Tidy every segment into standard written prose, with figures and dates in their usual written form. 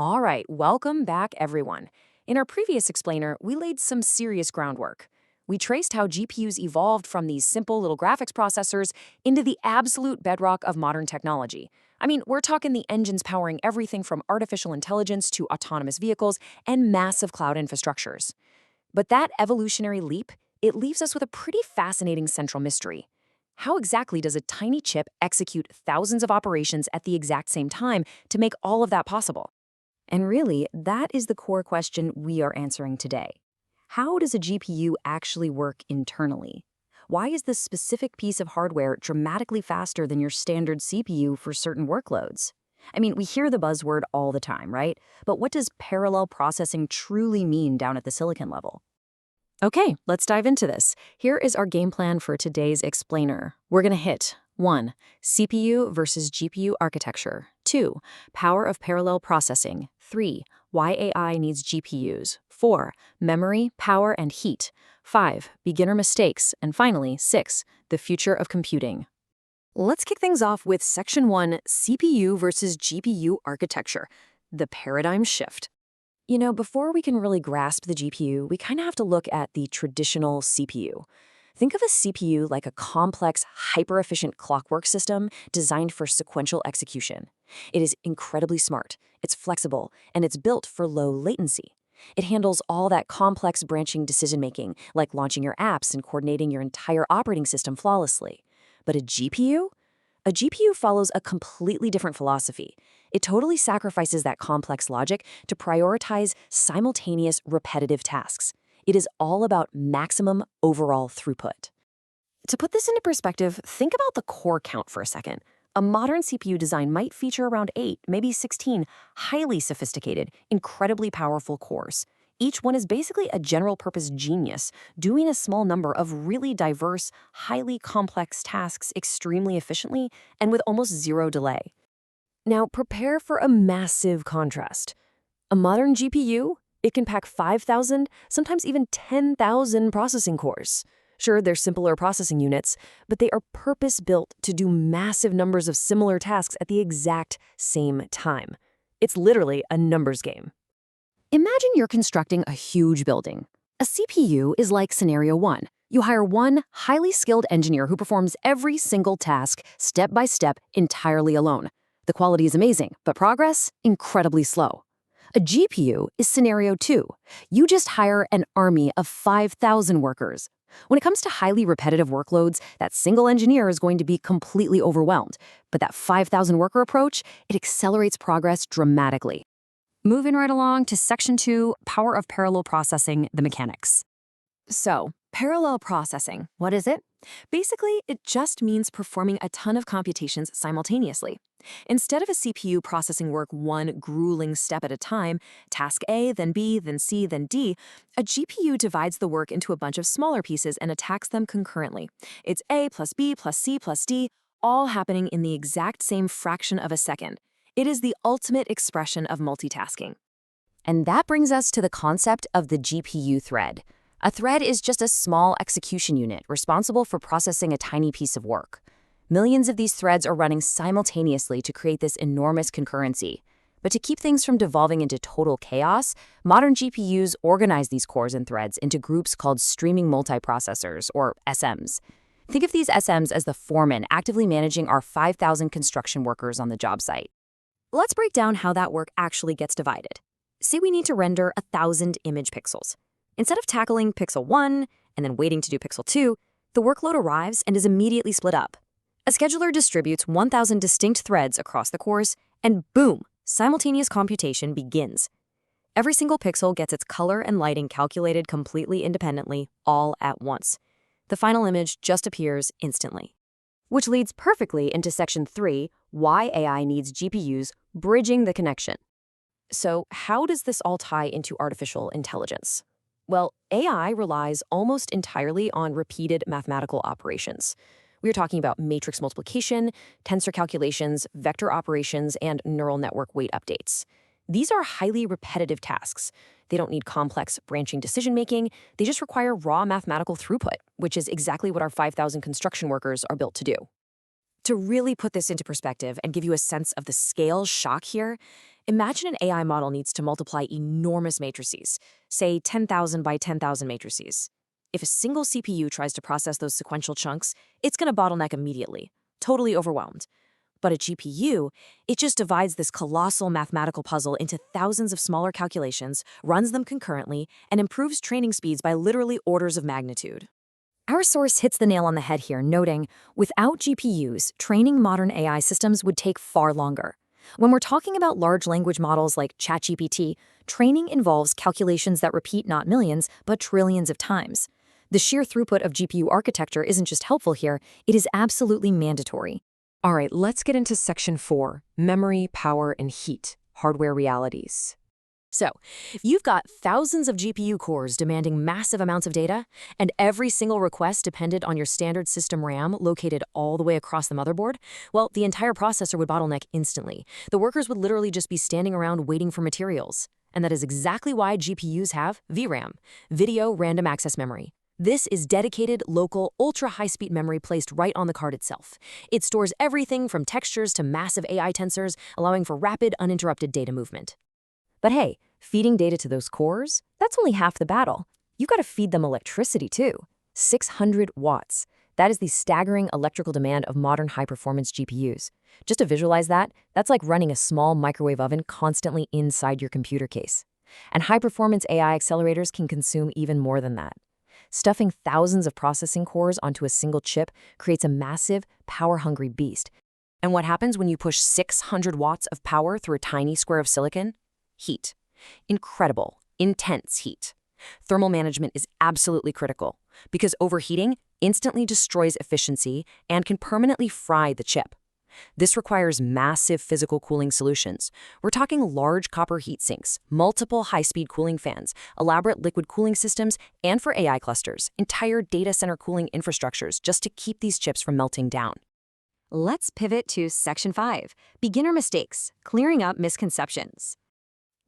All right, welcome back, everyone. In our previous explainer, we laid some serious groundwork. We traced how GPUs evolved from these simple little graphics processors into the absolute bedrock of modern technology. I mean, we're talking the engines powering everything from artificial intelligence to autonomous vehicles and massive cloud infrastructures. But that evolutionary leap, it leaves us with a pretty fascinating central mystery. How exactly does a tiny chip execute thousands of operations at the exact same time to make all of that possible? And really, that is the core question we are answering today. How does a GPU actually work internally? Why is this specific piece of hardware dramatically faster than your standard CPU for certain workloads? I mean, we hear the buzzword all the time, right? But what does parallel processing truly mean down at the silicon level? Okay, let's dive into this. Here is our game plan for today's explainer. We're going to hit 1. CPU versus GPU architecture. 2. Power of parallel processing. 3. Why AI needs GPUs. 4. Memory, power, and heat. 5. Beginner mistakes. And finally, 6. The future of computing. Let's kick things off with Section 1, CPU versus GPU architecture, the paradigm shift. Before we can really grasp the GPU, we kind of have to look at the traditional CPU. Think of a CPU like a complex, hyper-efficient clockwork system designed for sequential execution. It is incredibly smart, it's flexible, and it's built for low latency. It handles all that complex branching decision-making, like launching your apps and coordinating your entire operating system flawlessly. But a GPU? A GPU follows a completely different philosophy. It totally sacrifices that complex logic to prioritize simultaneous repetitive tasks. It is all about maximum overall throughput. To put this into perspective, think about the core count for a second. A modern CPU design might feature around 8, maybe 16, highly sophisticated, incredibly powerful cores. Each one is basically a general-purpose genius, doing a small number of really diverse, highly complex tasks extremely efficiently and with almost zero delay. Now, prepare for a massive contrast. A modern GPU, it can pack 5,000, sometimes even 10,000 processing cores. Sure, they're simpler processing units, but they are purpose-built to do massive numbers of similar tasks at the exact same time. It's literally a numbers game. Imagine you're constructing a huge building. A CPU is like scenario 1. You hire one highly skilled engineer who performs every single task, step by step, entirely alone. The quality is amazing, but progress, incredibly slow. A GPU is scenario 2. You just hire an army of 5,000 workers. When it comes to highly repetitive workloads, that single engineer is going to be completely overwhelmed. But that 5,000 worker approach, it accelerates progress dramatically. Moving right along to Section 2, Power of Parallel Processing, the mechanics. So, parallel processing, what is it? Basically, it just means performing a ton of computations simultaneously. Instead of a CPU processing work one grueling step at a time, task A, then B, then C, then D, a GPU divides the work into a bunch of smaller pieces and attacks them concurrently. It's A plus B plus C plus D, all happening in the exact same fraction of a second. It is the ultimate expression of multitasking. And that brings us to the concept of the GPU thread. A thread is just a small execution unit responsible for processing a tiny piece of work. Millions of these threads are running simultaneously to create this enormous concurrency. But to keep things from devolving into total chaos, modern GPUs organize these cores and threads into groups called streaming multiprocessors, or SMs. Think of these SMs as the foreman actively managing our 5,000 construction workers on the job site. Let's break down how that work actually gets divided. Say we need to render 1,000 image pixels. Instead of tackling pixel 1 and then waiting to do pixel 2, the workload arrives and is immediately split up. A scheduler distributes 1,000 distinct threads across the cores, and boom, simultaneous computation begins. Every single pixel gets its color and lighting calculated completely independently, all at once. The final image just appears instantly. Which leads perfectly into Section 3, Why AI Needs GPUs, Bridging the Connection. So how does this all tie into artificial intelligence? Well, AI relies almost entirely on repeated mathematical operations. We're talking about matrix multiplication, tensor calculations, vector operations, and neural network weight updates. These are highly repetitive tasks. They don't need complex branching decision-making. They just require raw mathematical throughput, which is exactly what our 5,000 construction workers are built to do. To really put this into perspective and give you a sense of the scale shock here, Imagine an AI model needs to multiply enormous matrices, say 10,000 by 10,000 matrices. If a single CPU tries to process those sequential chunks, it's going to bottleneck immediately, totally overwhelmed. But a GPU, it just divides this colossal mathematical puzzle into thousands of smaller calculations, runs them concurrently, and improves training speeds by literally orders of magnitude. Our source hits the nail on the head here, noting, without GPUs, training modern AI systems would take far longer. When we're talking about large language models like ChatGPT, training involves calculations that repeat not millions, but trillions of times. The sheer throughput of GPU architecture isn't just helpful here, it is absolutely mandatory. All right, let's get into Section 4, Memory, Power, and Heat, Hardware Realities. So, if you've got thousands of GPU cores demanding massive amounts of data, and every single request depended on your standard system RAM located all the way across the motherboard, well, the entire processor would bottleneck instantly. The workers would literally just be standing around waiting for materials. And that is exactly why GPUs have VRAM, Video Random Access Memory. This is dedicated, local, ultra-high-speed memory placed right on the card itself. It stores everything from textures to massive AI tensors, allowing for rapid, uninterrupted data movement. But hey, feeding data to those cores, that's only half the battle. You've got to feed them electricity too. 600 watts. That is the staggering electrical demand of modern high-performance GPUs. Just to visualize that, that's like running a small microwave oven constantly inside your computer case. And high-performance AI accelerators can consume even more than that. Stuffing thousands of processing cores onto a single chip creates a massive, power-hungry beast. And what happens when you push 600 watts of power through a tiny square of silicon? Heat. Incredible, intense heat. Thermal management is absolutely critical because overheating instantly destroys efficiency and can permanently fry the chip. This requires massive physical cooling solutions. We're talking large copper heat sinks, multiple high-speed cooling fans, elaborate liquid cooling systems, and for AI clusters, entire data center cooling infrastructures just to keep these chips from melting down. Let's pivot to Section 5, Beginner Mistakes, Clearing Up Misconceptions.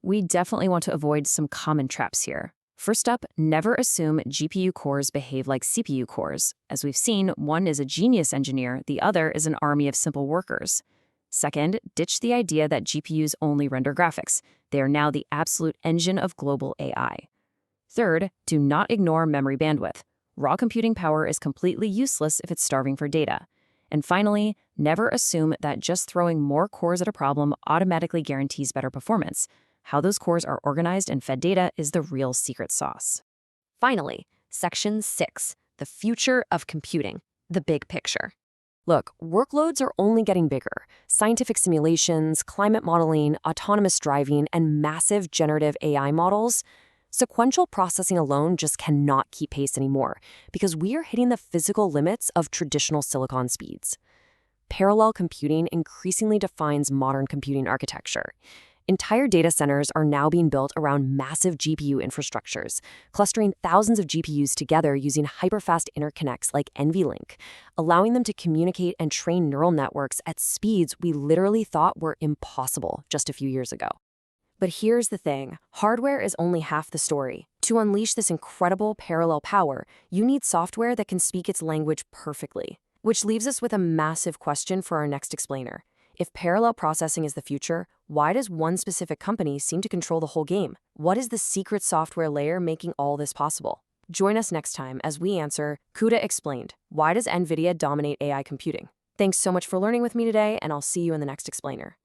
We definitely want to avoid some common traps here. First up, never assume GPU cores behave like CPU cores. As we've seen, one is a genius engineer, the other is an army of simple workers. Second, ditch the idea that GPUs only render graphics. They are now the absolute engine of global AI. Third, do not ignore memory bandwidth. Raw computing power is completely useless if it's starving for data. And finally, never assume that just throwing more cores at a problem automatically guarantees better performance. How those cores are organized and fed data is the real secret sauce. Finally, Section 6, the future of computing, the big picture. Look, workloads are only getting bigger. Scientific simulations, climate modeling, autonomous driving, and massive generative AI models. Sequential processing alone just cannot keep pace anymore because we are hitting the physical limits of traditional silicon speeds. Parallel computing increasingly defines modern computing architecture. Entire data centers are now being built around massive GPU infrastructures, clustering thousands of GPUs together using hyperfast interconnects like NVLink, allowing them to communicate and train neural networks at speeds we literally thought were impossible just a few years ago. But here's the thing, hardware is only half the story. To unleash this incredible parallel power, you need software that can speak its language perfectly. Which leaves us with a massive question for our next explainer. If parallel processing is the future, why does one specific company seem to control the whole game? What is the secret software layer making all this possible? Join us next time as we answer, CUDA Explained, why does NVIDIA dominate AI computing? Thanks so much for learning with me today, and I'll see you in the next explainer.